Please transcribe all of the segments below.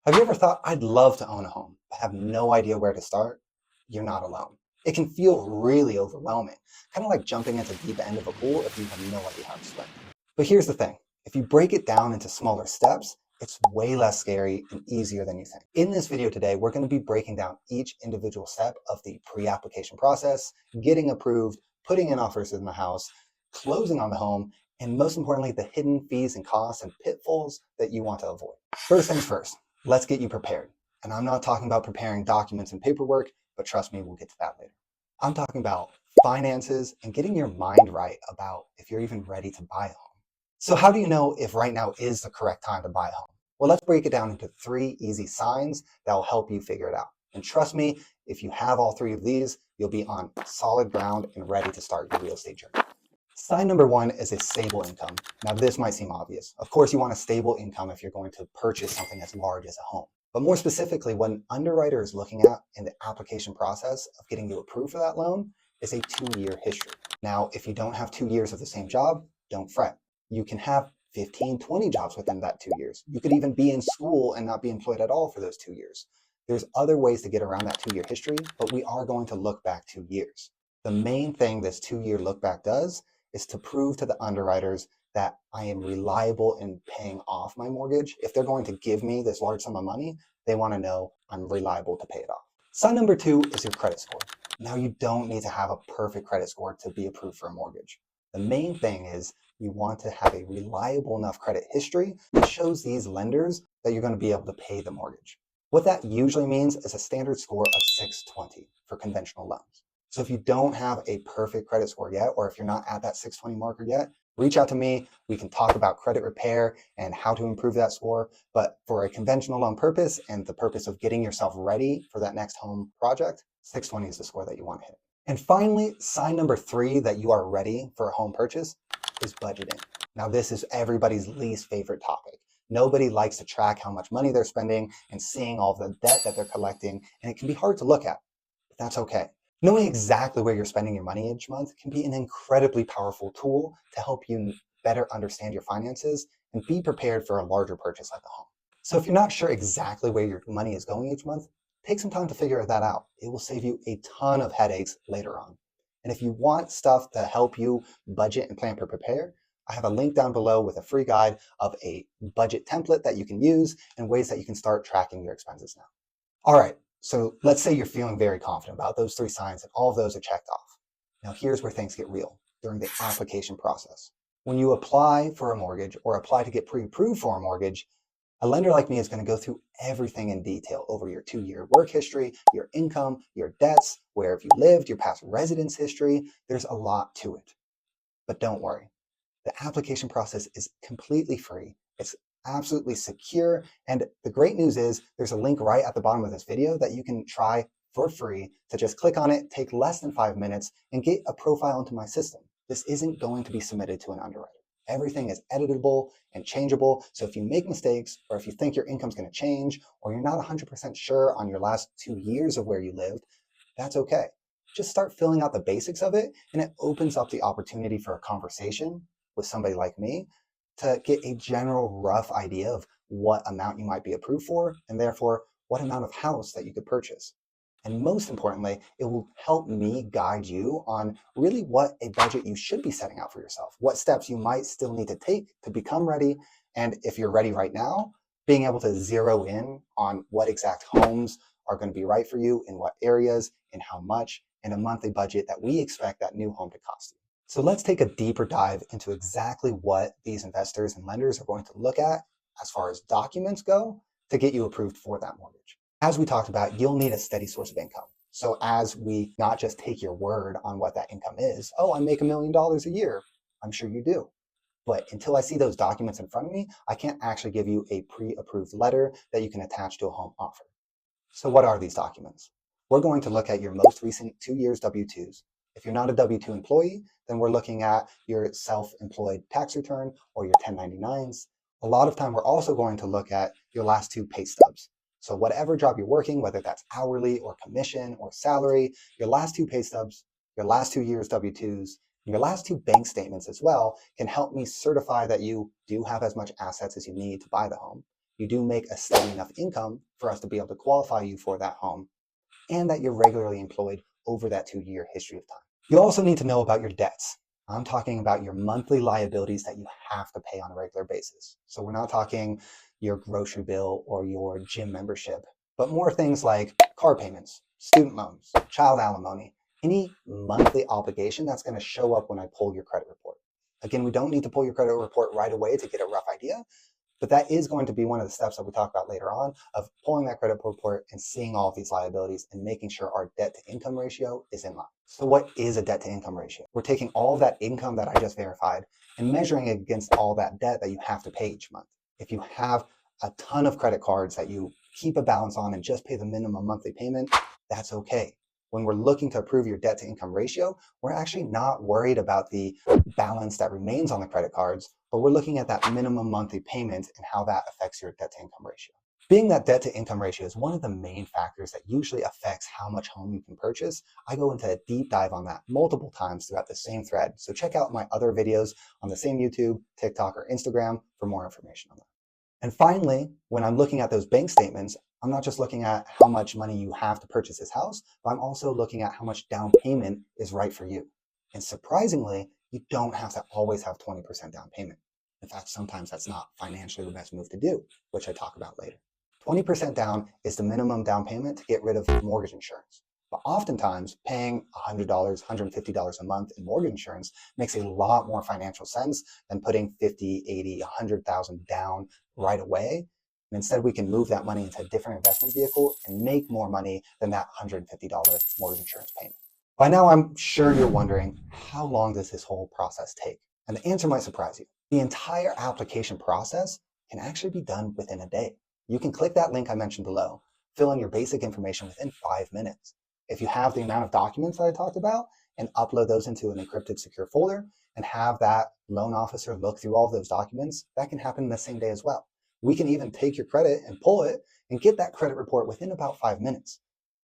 Have you ever thought, I'd love to own a home, but have no idea where to start? You're not alone. It can feel really overwhelming, kind of like jumping into the deep end of a pool if you have no idea how to swim. But here's the thing, if you break it down into smaller steps, it's way less scary and easier than you think. In this video today, we're going to be breaking down each individual step of the pre-application process, getting approved, putting in offers in the house, closing on the home, and most importantly, the hidden fees and costs and pitfalls that you want to avoid. First things first, let's get you prepared. And I'm not talking about preparing documents and paperwork, but trust me, we'll get to that later. I'm talking about finances and getting your mind right about if you're even ready to buy a home. So how do you know if right now is the correct time to buy a home? Well, let's break it down into 3 easy signs that will help you figure it out. And trust me, if you have all 3 of these, you'll be on solid ground and ready to start your real estate journey. Sign number 1 is a stable income. Now, this might seem obvious. Of course, you want a stable income if you're going to purchase something as large as a home. But more specifically, what an underwriter is looking at in the application process of getting you approved for that loan is a 2-year history. Now, if you don't have 2 years of the same job, don't fret. You can have 15, 20 jobs within that 2 years. You could even be in school and not be employed at all for those 2 years. There's other ways to get around that 2-year history, but we are going to look back 2 years. The main thing this 2-year look back does is to prove to the underwriters that I am reliable in paying off my mortgage. If they're going to give me this large sum of money, they want to know I'm reliable to pay it off. Sign number 2 is your credit score. Now, you don't need to have a perfect credit score to be approved for a mortgage. The main thing is you want to have a reliable enough credit history that shows these lenders that you're going to be able to pay the mortgage. What that usually means is a standard score of 620 for conventional loans. So if you don't have a perfect credit score yet, or if you're not at that 620 marker yet, reach out to me. We can talk about credit repair and how to improve that score. But for a conventional loan purpose and the purpose of getting yourself ready for that next home project, 620 is the score that you want to hit. And finally, sign number 3 that you are ready for a home purchase is budgeting. Now, this is everybody's least favorite topic. Nobody likes to track how much money they're spending and seeing all the debt that they're collecting, and it can be hard to look at, but that's okay. Knowing exactly where you're spending your money each month can be an incredibly powerful tool to help you better understand your finances and be prepared for a larger purchase like a home. So if you're not sure exactly where your money is going each month, take some time to figure that out. It will save you a ton of headaches later on. And if you want stuff to help you budget and plan to prepare, I have a link down below with a free guide of a budget template that you can use and ways that you can start tracking your expenses now. All right. So let's say you're feeling very confident about those 3 signs and all of those are checked off. Now here's where things get real during the application process. When you apply for a mortgage or apply to get pre-approved for a mortgage, a lender like me is going to go through everything in detail over your 2-year work history, your income, your debts, where have you lived, your past residence history. There's a lot to it. But don't worry. The application process is completely free. It's absolutely secure. And the great news is there's a link right at the bottom of this video that you can try for free to just click on it, take less than 5 minutes, and get a profile into my system. This isn't going to be submitted to an underwriter. Everything is editable and changeable. So if you make mistakes, or if you think your income's going to change, or you're not 100% sure on your last 2 years of where you lived, that's okay. Just start filling out the basics of it, and it opens up the opportunity for a conversation with somebody like me to get a general rough idea of what amount you might be approved for, and therefore what amount of house that you could purchase. And most importantly, it will help me guide you on really what a budget you should be setting out for yourself, what steps you might still need to take to become ready. And if you're ready right now, being able to zero in on what exact homes are going to be right for you, in what areas, and how much, and a monthly budget that we expect that new home to cost you. So let's take a deeper dive into exactly what these investors and lenders are going to look at as far as documents go to get you approved for that mortgage. As we talked about, you'll need a steady source of income. So as we not just take your word on what that income is, oh, I make $1 million a year. I'm sure you do. But until I see those documents in front of me, I can't actually give you a pre-approved letter that you can attach to a home offer. So what are these documents? We're going to look at your most recent 2 years W-2s. If you're not a W-2 employee, then we're looking at your self-employed tax return or your 1099s. A lot of time, we're also going to look at your last 2 pay stubs. So whatever job you're working, whether that's hourly or commission or salary, your last 2 pay stubs, your last 2 years W-2s, and your last 2 bank statements as well can help me certify that you do have as much assets as you need to buy the home. you do make a steady enough income for us to be able to qualify you for that home, and that you're regularly employed over that 2-year history of time. You also need to know about your debts. I'm talking about your monthly liabilities that you have to pay on a regular basis. So we're not talking your grocery bill or your gym membership, but more things like car payments, student loans, child alimony, any monthly obligation that's going to show up when I pull your credit report. Again, we don't need to pull your credit report right away to get a rough idea, but that is going to be one of the steps that we talk about later on, of pulling that credit report and seeing all of these liabilities and making sure our debt to income ratio is in line. So what is a debt to income ratio? We're taking all of that income that I just verified and measuring it against all that debt that you have to pay each month. If you have a ton of credit cards that you keep a balance on and just pay the minimum monthly payment, that's okay. When we're looking to improve your debt to income ratio, we're actually not worried about the balance that remains on the credit cards, but we're looking at that minimum monthly payment and how that affects your debt to income ratio. Being that debt to income ratio is one of the main factors that usually affects how much home you can purchase. I go into a deep dive on that multiple times throughout the same thread. So check out my other videos on the same YouTube, TikTok, or Instagram for more information on that. And finally, when I'm looking at those bank statements, I'm not just looking at how much money you have to purchase this house, but I'm also looking at how much down payment is right for you. And surprisingly, you don't have to always have 20% down payment. In fact, sometimes that's not financially the best move to do, which I talk about later. 20% down is the minimum down payment to get rid of mortgage insurance. But oftentimes, paying $100, $150 a month in mortgage insurance makes a lot more financial sense than putting 50, 80, 100,000 down right away. And instead, we can move that money into a different investment vehicle and make more money than that $150 mortgage insurance payment. By now, I'm sure you're wondering, how long does this whole process take? And the answer might surprise you. The entire application process can actually be done within a day. You can click that link I mentioned below, fill in your basic information within 5 minutes. If you have the amount of documents that I talked about, and upload those into an encrypted secure folder and have that loan officer look through all of those documents, that can happen the same day as well. We can even take your credit and pull it and get that credit report within about 5 minutes.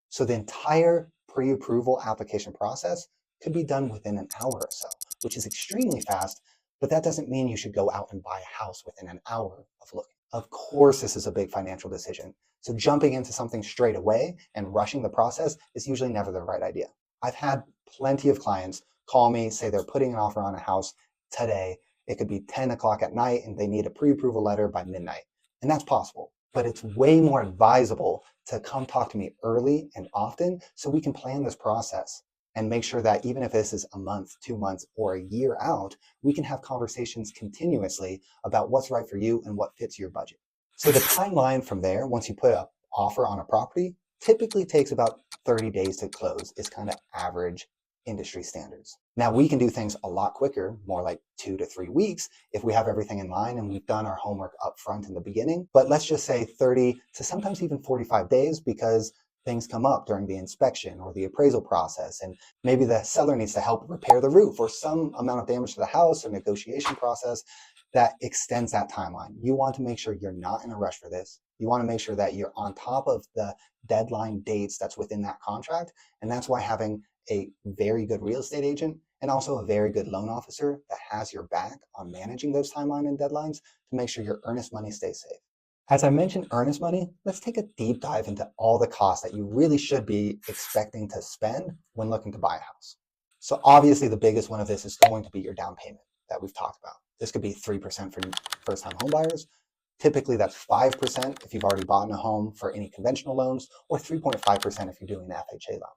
So the entire pre-approval application process could be done within an hour or so, which is extremely fast, but that doesn't mean you should go out and buy a house within an hour of looking. Of course, this is a big financial decision. So jumping into something straight away and rushing the process is usually never the right idea. I've had plenty of clients call me, say they're putting an offer on a house today. It could be 10 o'clock at night and they need a pre-approval letter by midnight. And that's possible, but it's way more advisable to come talk to me early and often so we can plan this process and make sure that even if this is a month, 2 months, or a year out, we can have conversations continuously about what's right for you and what fits your budget. So the timeline from there, once you put an offer on a property, typically takes about 30 days to close, is kind of average industry standards. Now we can do things a lot quicker, more like 2 to 3 weeks, if we have everything in line and we've done our homework up front in the beginning. But let's just say 30 to sometimes even 45 days because things come up during the inspection or the appraisal process, and maybe the seller needs to help repair the roof or some amount of damage to the house or negotiation process that extends that timeline. You want to make sure you're not in a rush for this. You want to make sure that you're on top of the deadline dates that's within that contract. And that's why having a very good real estate agent and also a very good loan officer that has your back on managing those timeline and deadlines to make sure your earnest money stays safe. As I mentioned earnest money, let's take a deep dive into all the costs that you really should be expecting to spend when looking to buy a house. So obviously the biggest one of this is going to be your down payment that we've talked about. This could be 3% for first-time homebuyers. Typically that's 5% if you've already bought a home for any conventional loans, or 3.5% if you're doing an FHA loan.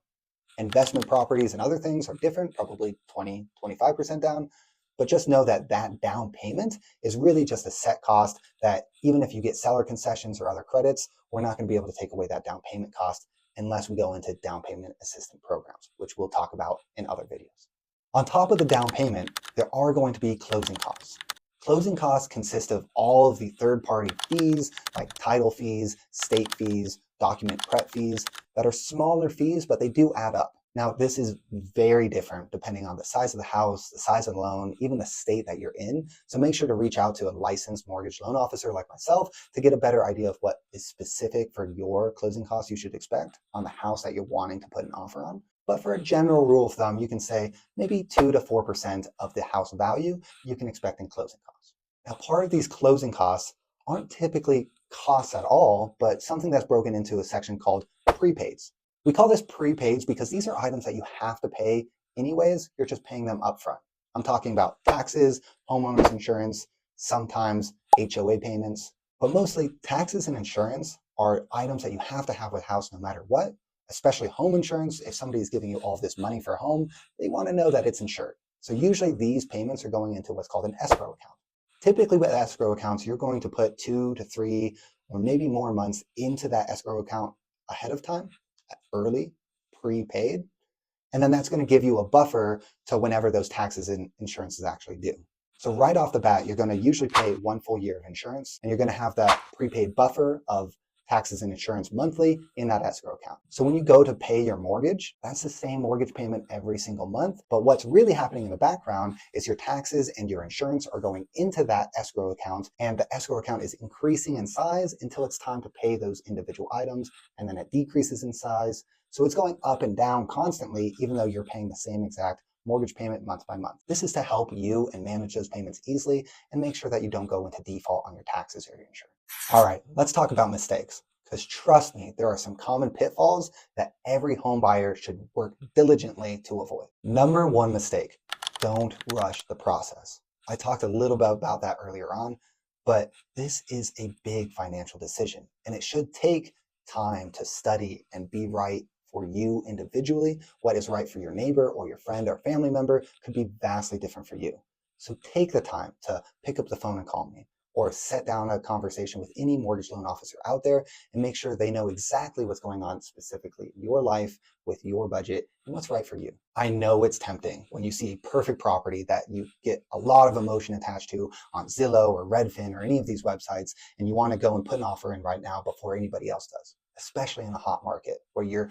Investment properties and other things are different, probably 20, 25% down. But just know that that down payment is really just a set cost that even if you get seller concessions or other credits, we're not going to be able to take away that down payment cost unless we go into down payment assistance programs, which we'll talk about in other videos. On top of the down payment, there are going to be closing costs. Closing costs consist of all of the third-party fees like title fees, state fees, document prep fees that are smaller fees, but they do add up. Now, this is very different depending on the size of the house, the size of the loan, even the state that you're in. So make sure to reach out to a licensed mortgage loan officer like myself to get a better idea of what is specific for your closing costs you should expect on the house that you're wanting to put an offer on. But for a general rule of thumb, you can say maybe 2 to 4% of the house value you can expect in closing costs. Now, part of these closing costs aren't typically costs at all, but something that's broken into a section called prepaids. We call this prepaids because these are items that you have to pay anyways. You're just paying them upfront. I'm talking about taxes, homeowners insurance, sometimes HOA payments, but mostly taxes and insurance are items that you have to have with house no matter what, especially home insurance. If somebody is giving you all this money for a home, they want to know that it's insured. So usually these payments are going into what's called an escrow account. Typically with escrow accounts, you're going to put 2 to 3 or maybe more months into that escrow account ahead of time, early, prepaid, and then that's going to give you a buffer to whenever those taxes and insurances actually due. So right off the bat, you're going to usually pay 1 full year of insurance, and you're going to have that prepaid buffer of taxes and insurance monthly in that escrow account. So when you go to pay your mortgage, that's the same mortgage payment every single month. But what's really happening in the background is your taxes and your insurance are going into that escrow account, and the escrow account is increasing in size until it's time to pay those individual items, and then it decreases in size. So it's going up and down constantly, even though you're paying the same exact mortgage payment month by month. This is to help you and manage those payments easily and make sure that you don't go into default on your taxes or your insurance. All right, let's talk about mistakes. Because trust me, there are some common pitfalls that every home buyer should work diligently to avoid. Number one mistake, don't rush the process. I talked a little bit about that earlier on, but this is a big financial decision and it should take time to study and be right for you individually. What is right for your neighbor or your friend or family member could be vastly different for you. So take the time to pick up the phone and call me, or set down a conversation with any mortgage loan officer out there and make sure they know exactly what's going on specifically in your life with your budget and what's right for you. I know it's tempting when you see a perfect property that you get a lot of emotion attached to on Zillow or Redfin or any of these websites, and you want to go and put an offer in right now before anybody else does, especially in a hot market where your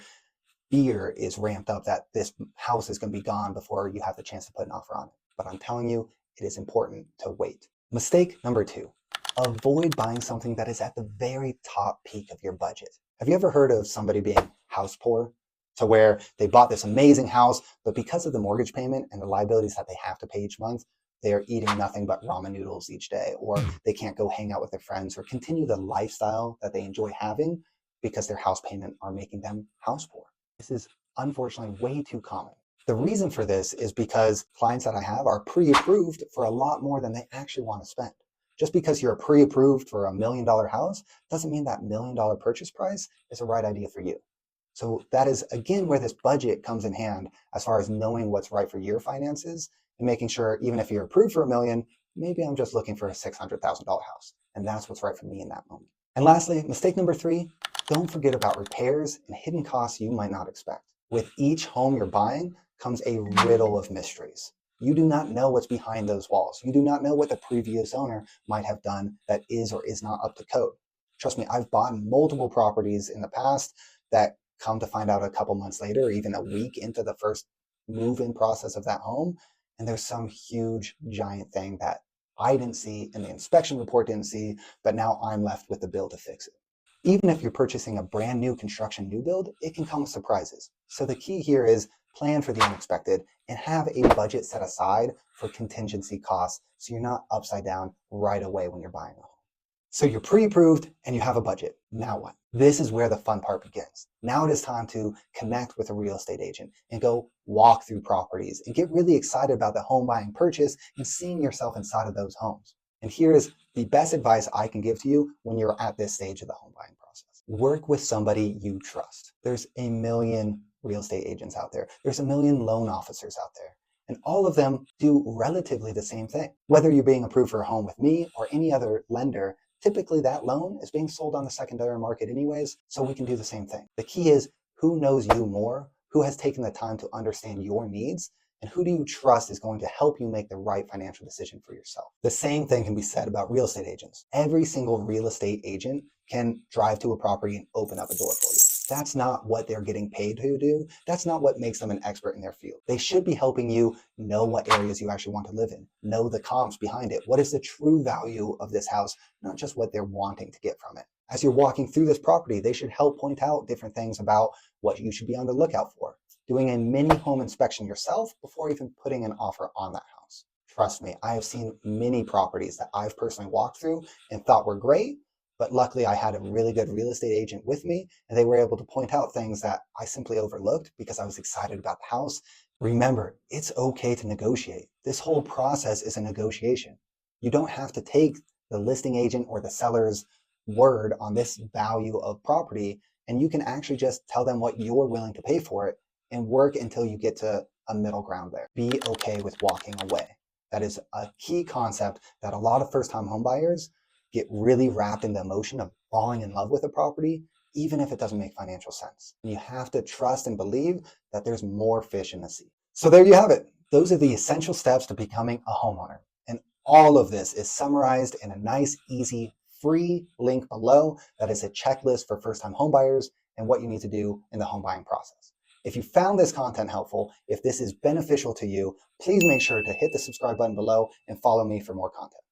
fear is ramped up that this house is going to be gone before you have the chance to put an offer on it. But I'm telling you, it is important to wait. Mistake number 2, avoid buying something that is at the very top peak of your budget. Have you ever heard of somebody being house poor? To where they bought this amazing house, but because of the mortgage payment and the liabilities that they have to pay each month, they are eating nothing but ramen noodles each day, or they can't go hang out with their friends or continue the lifestyle that they enjoy having because their house payment are making them house poor. This is unfortunately way too common. The reason for this is because clients that I have are pre-approved for a lot more than they actually want to spend. Just because you're pre-approved for $1 million house doesn't mean that $1 million purchase price is the right idea for you. So that is, again, where this budget comes in hand as far as knowing what's right for your finances and making sure, even if you're approved for $1 million, maybe I'm just looking for a $600,000 house. And that's what's right for me in that moment. And lastly, mistake number 3, don't forget about repairs and hidden costs you might not expect. With each home you're buying comes a riddle of mysteries. You do not know what's behind those walls. You do not know what the previous owner might have done that is or is not up to code. Trust me, I've bought multiple properties in the past that come to find out a couple months later, or even a week into the first move-in process of that home, and there's some huge giant thing that I didn't see and the inspection report didn't see, but now I'm left with the bill to fix it. Even if you're purchasing a brand new construction new build, it can come with surprises. So the key here is plan for the unexpected and have a budget set aside for contingency costs so you're not upside down right away when you're buying a home. So you're pre-approved and you have a budget. Now what? This is where the fun part begins. Now it is time to connect with a real estate agent and go walk through properties and get really excited about the home buying purchase and seeing yourself inside of those homes. And here is the best advice I can give to you when you're at this stage of the home buying process. Work with somebody you trust. There's a million real estate agents out there. There's a million loan officers out there. And all of them do relatively the same thing. Whether you're being approved for a home with me or any other lender, typically that loan is being sold on the secondary market anyways, so we can do the same thing. The key is who knows you more, who has taken the time to understand your needs, and who do you trust is going to help you make the right financial decision for yourself. The same thing can be said about real estate agents. Every single real estate agent can drive to a property and open up a door for you. That's not what they're getting paid to do. That's not what makes them an expert in their field. They should be helping you know what areas you actually want to live in, know the comps behind it. What is the true value of this house, not just what they're wanting to get from it. As you're walking through this property, they should help point out different things about what you should be on the lookout for. Doing a mini home inspection yourself before even putting an offer on that house. Trust me, I have seen many properties that I've personally walked through and thought were great, But luckily, I had a really good real estate agent with me, and they were able to point out things that I simply overlooked because I was excited about the house. Remember, it's okay to negotiate. This whole process is a negotiation. You don't have to take the listing agent or the seller's word on this value of property, and you can actually just tell them what you're willing to pay for it and work until you get to a middle ground there. Be okay with walking away. That is a key concept that a lot of first-time homebuyers get really wrapped in the emotion of falling in love with a property, even if it doesn't make financial sense. You have to trust and believe that there's more fish in the sea. So there you have it. Those are the essential steps to becoming a homeowner. And all of this is summarized in a nice, easy, free link below that is a checklist for first-time homebuyers and what you need to do in the home buying process. If you found this content helpful, if this is beneficial to you, please make sure to hit the subscribe button below and follow me for more content.